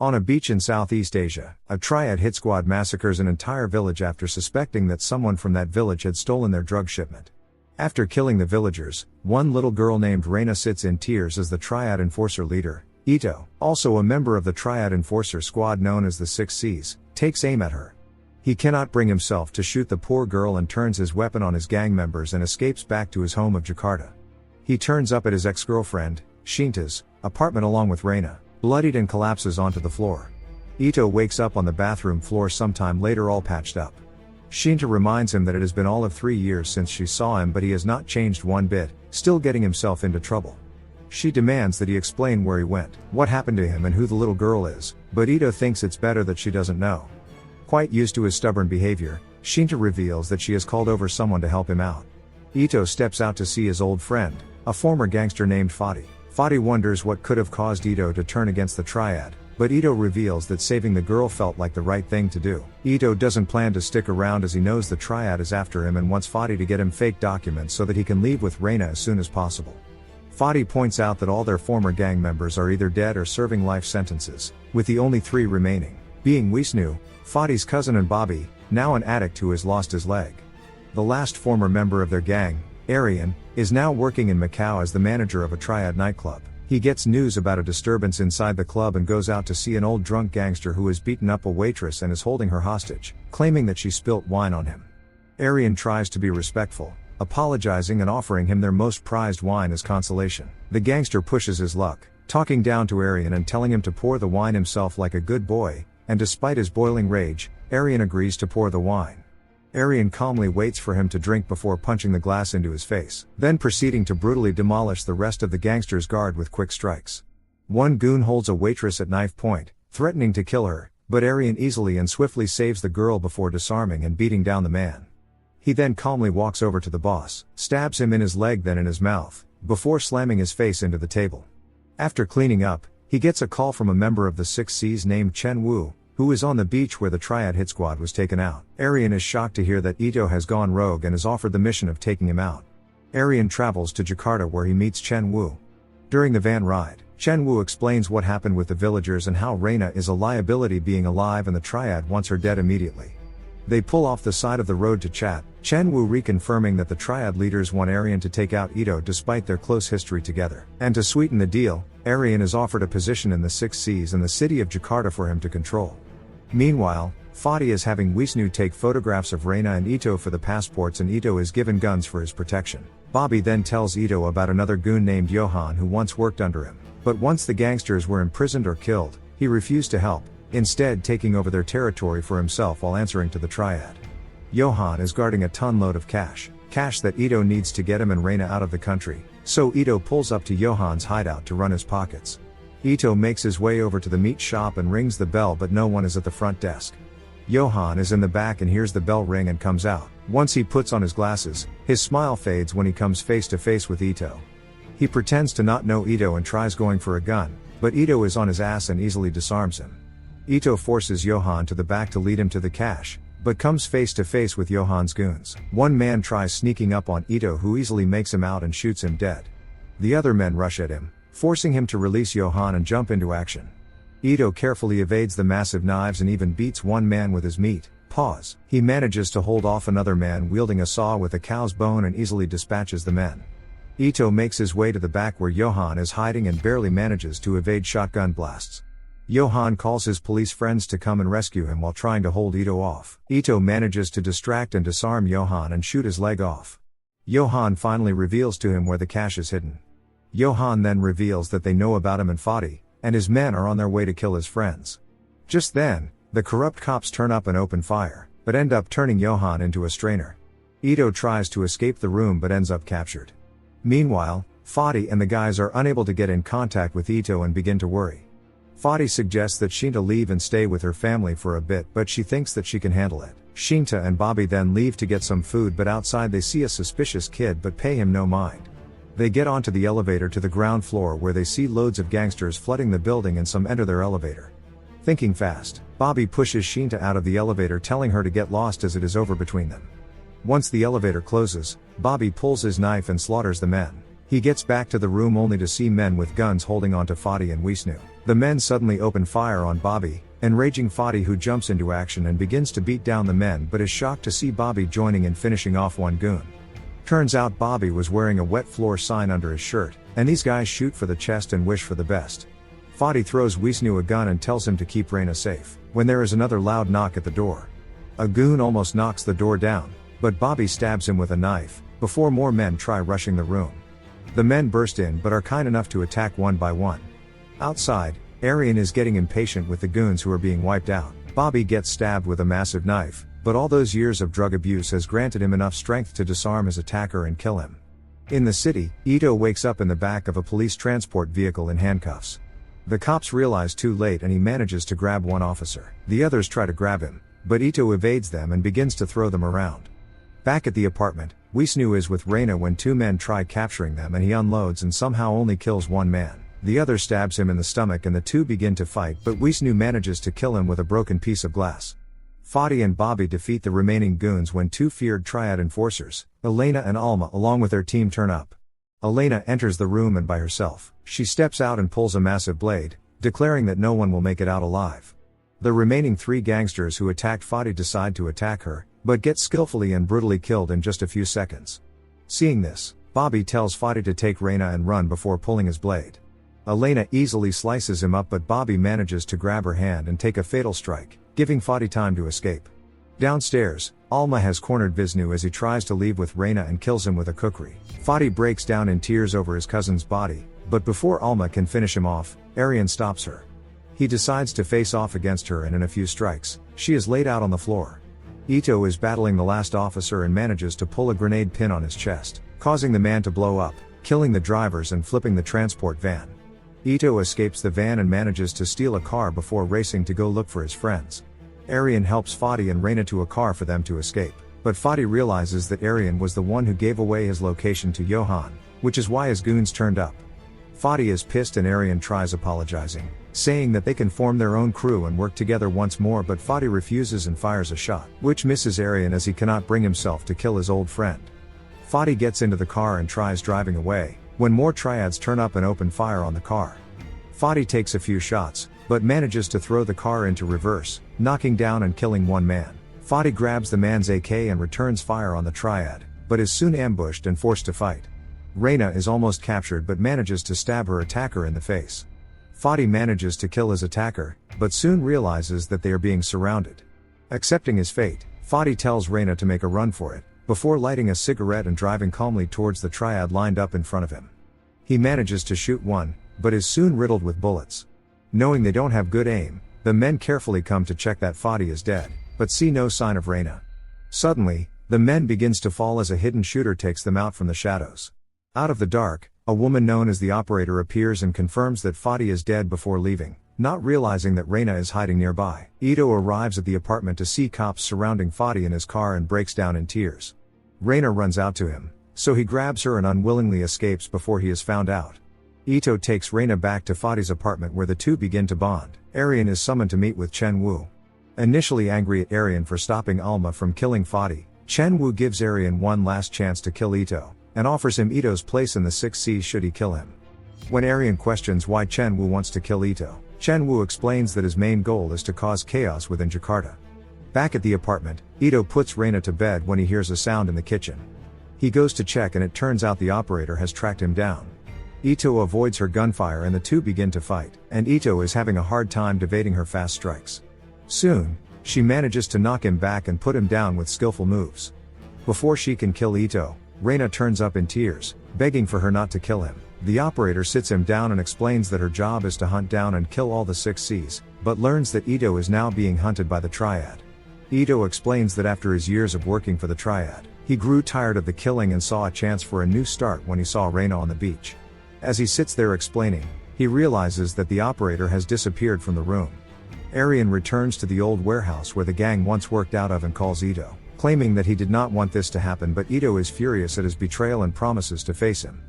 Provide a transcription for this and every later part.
On a beach in Southeast Asia, a Triad hit squad massacres an entire village after suspecting that someone from that village had stolen their drug shipment. After killing the villagers, one little girl named Reina sits in tears as the Triad enforcer leader, Ito, also a member of the Triad enforcer squad known as the 6 Cs, takes aim at her. He cannot bring himself to shoot the poor girl and turns his weapon on his gang members and escapes back to his home of Jakarta. He turns up at his ex-girlfriend, Shinta's, apartment along with Reina, bloodied, and collapses onto the floor. Ito wakes up on the bathroom floor sometime later all patched up. Shinta reminds him that it has been all of 3 years since she saw him, but he has not changed one bit, still getting himself into trouble. She demands that he explain where he went, what happened to him and who the little girl is, but Ito thinks it's better that she doesn't know. Quite used to his stubborn behavior, Shinta reveals that she has called over someone to help him out. Ito steps out to see his old friend, a former gangster named Fadi. Fadi wonders what could have caused Ito to turn against the Triad, but Ito reveals that saving the girl felt like the right thing to do. Ito doesn't plan to stick around as he knows the Triad is after him and wants Fadi to get him fake documents so that he can leave with Reina as soon as possible. Fadi points out that all their former gang members are either dead or serving life sentences, with the only 3 remaining being Wisnu, Fadi's cousin, and Bobby, now an addict who has lost his leg. The last former member of their gang, Aryan, is now working in Macau as the manager of a Triad nightclub. He gets news about a disturbance inside the club and goes out to see an old drunk gangster who has beaten up a waitress and is holding her hostage, claiming that she spilt wine on him. Aryan tries to be respectful, apologizing and offering him their most prized wine as consolation. The gangster pushes his luck, talking down to Aryan and telling him to pour the wine himself like a good boy, and despite his boiling rage, Aryan agrees to pour the wine. Aryan calmly waits for him to drink before punching the glass into his face, then proceeding to brutally demolish the rest of the gangster's guard with quick strikes. One goon holds a waitress at knife point, threatening to kill her, but Aryan easily and swiftly saves the girl before disarming and beating down the man. He then calmly walks over to the boss, stabs him in his leg then in his mouth, before slamming his face into the table. After cleaning up, he gets a call from a member of the 6 Cs named Chen Wu, who is on the beach where the Triad hit squad was taken out. Aryan is shocked to hear that Ito has gone rogue and is offered the mission of taking him out. Aryan travels to Jakarta where he meets Chen Wu. During the van ride, Chen Wu explains what happened with the villagers and how Reina is a liability being alive and the Triad wants her dead immediately. They pull off the side of the road to chat, Chen Wu reconfirming that the Triad leaders want Aryan to take out Ito despite their close history together. And to sweeten the deal, Aryan is offered a position in the 6 Cs in the city of Jakarta for him to control. Meanwhile, Fadi is having Wisnu take photographs of Reina and Ito for the passports and Ito is given guns for his protection. Bobby then tells Ito about another goon named Johan who once worked under him, but once the gangsters were imprisoned or killed, he refused to help, instead taking over their territory for himself while answering to the Triad. Johan is guarding a ton-load of cash that Ito needs to get him and Reina out of the country, so Ito pulls up to Johan's hideout to run his pockets. Ito makes his way over to the meat shop and rings the bell, but no one is at the front desk. Johan is in the back and hears the bell ring and comes out. Once he puts on his glasses, his smile fades when he comes face to face with Ito. He pretends to not know Ito and tries going for a gun, but Ito is on his ass and easily disarms him. Ito forces Johan to the back to lead him to the cash, but comes face to face with Johan's goons. One man tries sneaking up on Ito who easily makes him out and shoots him dead. The other men rush at him, forcing him to release Johan and jump into action. Ito carefully evades the massive knives and even beats one man with his meat paws. He manages to hold off another man wielding a saw with a cow's bone and easily dispatches the men. Ito makes his way to the back where Johan is hiding and barely manages to evade shotgun blasts. Johan calls his police friends to come and rescue him while trying to hold Ito off. Ito manages to distract and disarm Johan and shoot his leg off. Johan finally reveals to him where the cash is hidden. Johan then reveals that they know about him and Fadi, and his men are on their way to kill his friends. Just then, the corrupt cops turn up and open fire, but end up turning Johan into a strainer. Ito tries to escape the room but ends up captured. Meanwhile, Fadi and the guys are unable to get in contact with Ito and begin to worry. Fadi suggests that Shinta leave and stay with her family for a bit, but she thinks that she can handle it. Shinta and Bobby then leave to get some food, but outside they see a suspicious kid but pay him no mind. They get onto the elevator to the ground floor where they see loads of gangsters flooding the building and some enter their elevator. Thinking fast, Bobby pushes Shinta out of the elevator, telling her to get lost as it is over between them. Once the elevator closes, Bobby pulls his knife and slaughters the men. He gets back to the room only to see men with guns holding onto Fadi and Wisnu. The men suddenly open fire on Bobby, enraging Fadi, who jumps into action and begins to beat down the men but is shocked to see Bobby joining in finishing off one goon. Turns out Bobby was wearing a wet floor sign under his shirt, and these guys shoot for the chest and wish for the best. Fadi throws Wisnu a gun and tells him to keep Reina safe, when there is another loud knock at the door. A goon almost knocks the door down, but Bobby stabs him with a knife, before more men try rushing the room. The men burst in but are kind enough to attack one by one. Outside, Arian is getting impatient with the goons who are being wiped out. Bobby gets stabbed with a massive knife, but all those years of drug abuse has granted him enough strength to disarm his attacker and kill him. In the city, Ito wakes up in the back of a police transport vehicle in handcuffs. The cops realize too late and he manages to grab one officer. The others try to grab him, but Ito evades them and begins to throw them around. Back at the apartment, Wisnu is with Reina when two men try capturing them and he unloads and somehow only kills one man. The other stabs him in the stomach and the two begin to fight, but Wisnu manages to kill him with a broken piece of glass. Fadi and Bobby defeat the remaining goons when two feared Triad enforcers, Elena and Alma, along with their team, turn up. Elena enters the room and by herself, she steps out and pulls a massive blade, declaring that no one will make it out alive. The remaining three gangsters who attacked Fadi decide to attack her, but get skillfully and brutally killed in just a few seconds. Seeing this, Bobby tells Fadi to take Reina and run before pulling his blade. Elena easily slices him up, but Bobby manages to grab her hand and take a fatal strike, giving Fadi time to escape. Downstairs, Alma has cornered Visnu as he tries to leave with Reina and kills him with a kukri. Fadi breaks down in tears over his cousin's body, but before Alma can finish him off, Arian stops her. He decides to face off against her and in a few strikes, she is laid out on the floor. Ito is battling the last officer and manages to pull a grenade pin on his chest, causing the man to blow up, killing the drivers and flipping the transport van. Ito escapes the van and manages to steal a car before racing to go look for his friends. Arian helps Fadi and Reina to a car for them to escape, but Fadi realizes that Arian was the one who gave away his location to Johan, which is why his goons turned up. Fadi is pissed and Arian tries apologizing, saying that they can form their own crew and work together once more, but Fadi refuses and fires a shot, which misses Arian as he cannot bring himself to kill his old friend. Fadi gets into the car and tries driving away, when more triads turn up and open fire on the car. Fadi takes a few shots, but manages to throw the car into reverse, knocking down and killing one man. Fadi grabs the man's AK and returns fire on the triad, but is soon ambushed and forced to fight. Reina is almost captured but manages to stab her attacker in the face. Fadi manages to kill his attacker, but soon realizes that they are being surrounded. Accepting his fate, Fadi tells Reina to make a run for it, before lighting a cigarette and driving calmly towards the triad lined up in front of him. He manages to shoot one, but is soon riddled with bullets. Knowing they don't have good aim, the men carefully come to check that Fadi is dead, but see no sign of Reina. Suddenly, the men begins to fall as a hidden shooter takes them out from the shadows. Out of the dark, a woman known as the operator appears and confirms that Fadi is dead before leaving, not realizing that Reina is hiding nearby. Ito arrives at the apartment to see cops surrounding Fadi in his car and breaks down in tears. Reina runs out to him, so he grabs her and unwillingly escapes before he is found out. Ito takes Reina back to Fadi's apartment where the two begin to bond. Arian is summoned to meet with Chen Wu. Initially angry at Arian for stopping Alma from killing Fadi, Chen Wu gives Arian one last chance to kill Ito, and offers him Ito's place in the 6 Cs should he kill him. When Arian questions why Chen Wu wants to kill Ito, Chen Wu explains that his main goal is to cause chaos within Jakarta. Back at the apartment, Ito puts Reina to bed when he hears a sound in the kitchen. He goes to check and it turns out the operator has tracked him down. Ito avoids her gunfire and the two begin to fight, and Ito is having a hard time evading her fast strikes. Soon, she manages to knock him back and put him down with skillful moves. Before she can kill Ito, Reina turns up in tears, begging for her not to kill him. The operator sits him down and explains that her job is to hunt down and kill all the 6 Cs, but learns that Ito is now being hunted by the Triad. Ito explains that after his years of working for the Triad, he grew tired of the killing and saw a chance for a new start when he saw Reina on the beach. As he sits there explaining, he realizes that the operator has disappeared from the room. Arian returns to the old warehouse where the gang once worked out of and calls Ito, claiming that he did not want this to happen, but Ito is furious at his betrayal and promises to face him.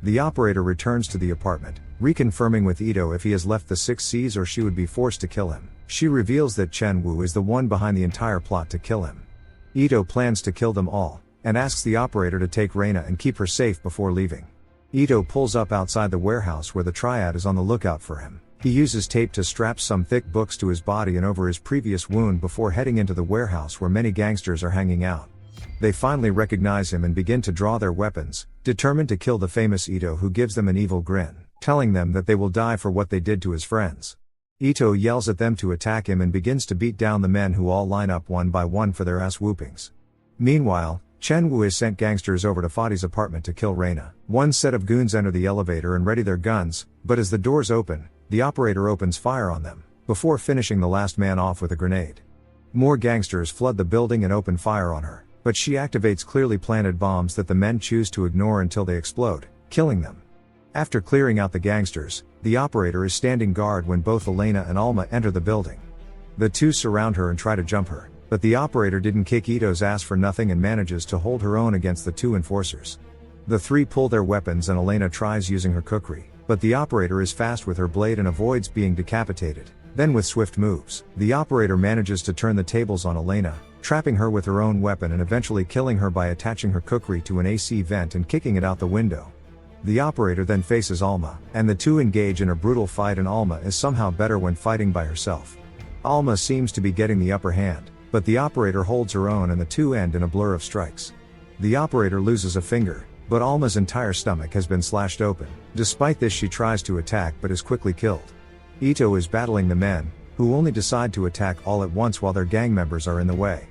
The operator returns to the apartment, reconfirming with Ito if he has left the 6 Cs or she would be forced to kill him. She reveals that Chen Wu is the one behind the entire plot to kill him. Ito plans to kill them all, and asks the operator to take Reina and keep her safe before leaving. Ito pulls up outside the warehouse where the Triad is on the lookout for him. He uses tape to strap some thick books to his body and over his previous wound before heading into the warehouse where many gangsters are hanging out. They finally recognize him and begin to draw their weapons, determined to kill the famous Ito, who gives them an evil grin, telling them that they will die for what they did to his friends. Ito yells at them to attack him and begins to beat down the men, who all line up one by one for their ass whoopings. Meanwhile, Chen Wu has sent gangsters over to Fadi's apartment to kill Reina. One set of goons enter the elevator and ready their guns, but as the doors open, the operator opens fire on them, before finishing the last man off with a grenade. More gangsters flood the building and open fire on her, but she activates clearly planted bombs that the men choose to ignore until they explode, killing them. After clearing out the gangsters, the operator is standing guard when both Elena and Alma enter the building. The two surround her and try to jump her, but the operator didn't kick Ito's ass for nothing and manages to hold her own against the two enforcers. The three pull their weapons and Elena tries using her kukri, but the operator is fast with her blade and avoids being decapitated. Then with swift moves, the operator manages to turn the tables on Elena, trapping her with her own weapon and eventually killing her by attaching her kukri to an AC vent and kicking it out the window. The operator then faces Alma, and the two engage in a brutal fight, and Alma is somehow better when fighting by herself. Alma seems to be getting the upper hand, but the operator holds her own and the two end in a blur of strikes. The operator loses a finger, but Alma's entire stomach has been slashed open. Despite this, she tries to attack but is quickly killed. Ito is battling the men, who only decide to attack all at once while their gang members are in the way.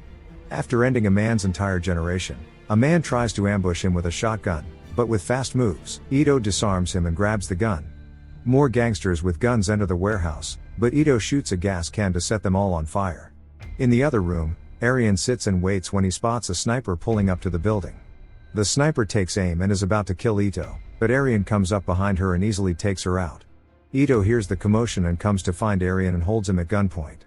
After ending a man's entire generation, a man tries to ambush him with a shotgun, but with fast moves, Ito disarms him and grabs the gun. More gangsters with guns enter the warehouse, but Ito shoots a gas can to set them all on fire. In the other room, Aryan sits and waits when he spots a sniper pulling up to the building. The sniper takes aim and is about to kill Ito, but Aryan comes up behind her and easily takes her out. Ito hears the commotion and comes to find Aryan and holds him at gunpoint.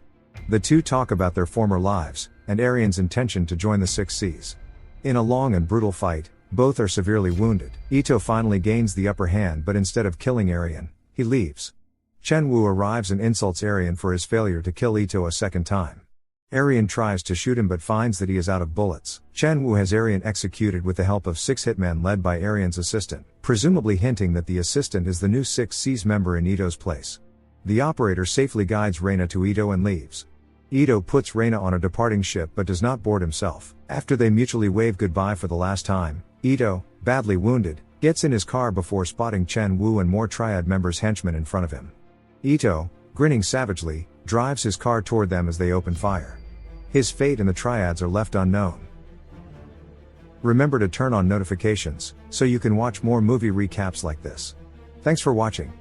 The two talk about their former lives, and Aryan's intention to join the Six Seas. In a long and brutal fight, both are severely wounded. Ito finally gains the upper hand, but instead of killing Aryan, he leaves. Chen Wu arrives and insults Aryan for his failure to kill Ito a second time. Aryan tries to shoot him but finds that he is out of bullets. Chen Wu has Aryan executed with the help of 6 hitmen led by Aryan's assistant, presumably hinting that the assistant is the new Six Seas member in Ito's place. The operator safely guides Reina to Ito and leaves. Ito puts Reina on a departing ship but does not board himself. After they mutually wave goodbye for the last time, Ito, badly wounded, gets in his car before spotting Chen Wu and more Triad members' henchmen in front of him. Ito, grinning savagely, drives his car toward them as they open fire. His fate and the Triads are left unknown. Remember to turn on notifications, so you can watch more movie recaps like this. Thanks for watching.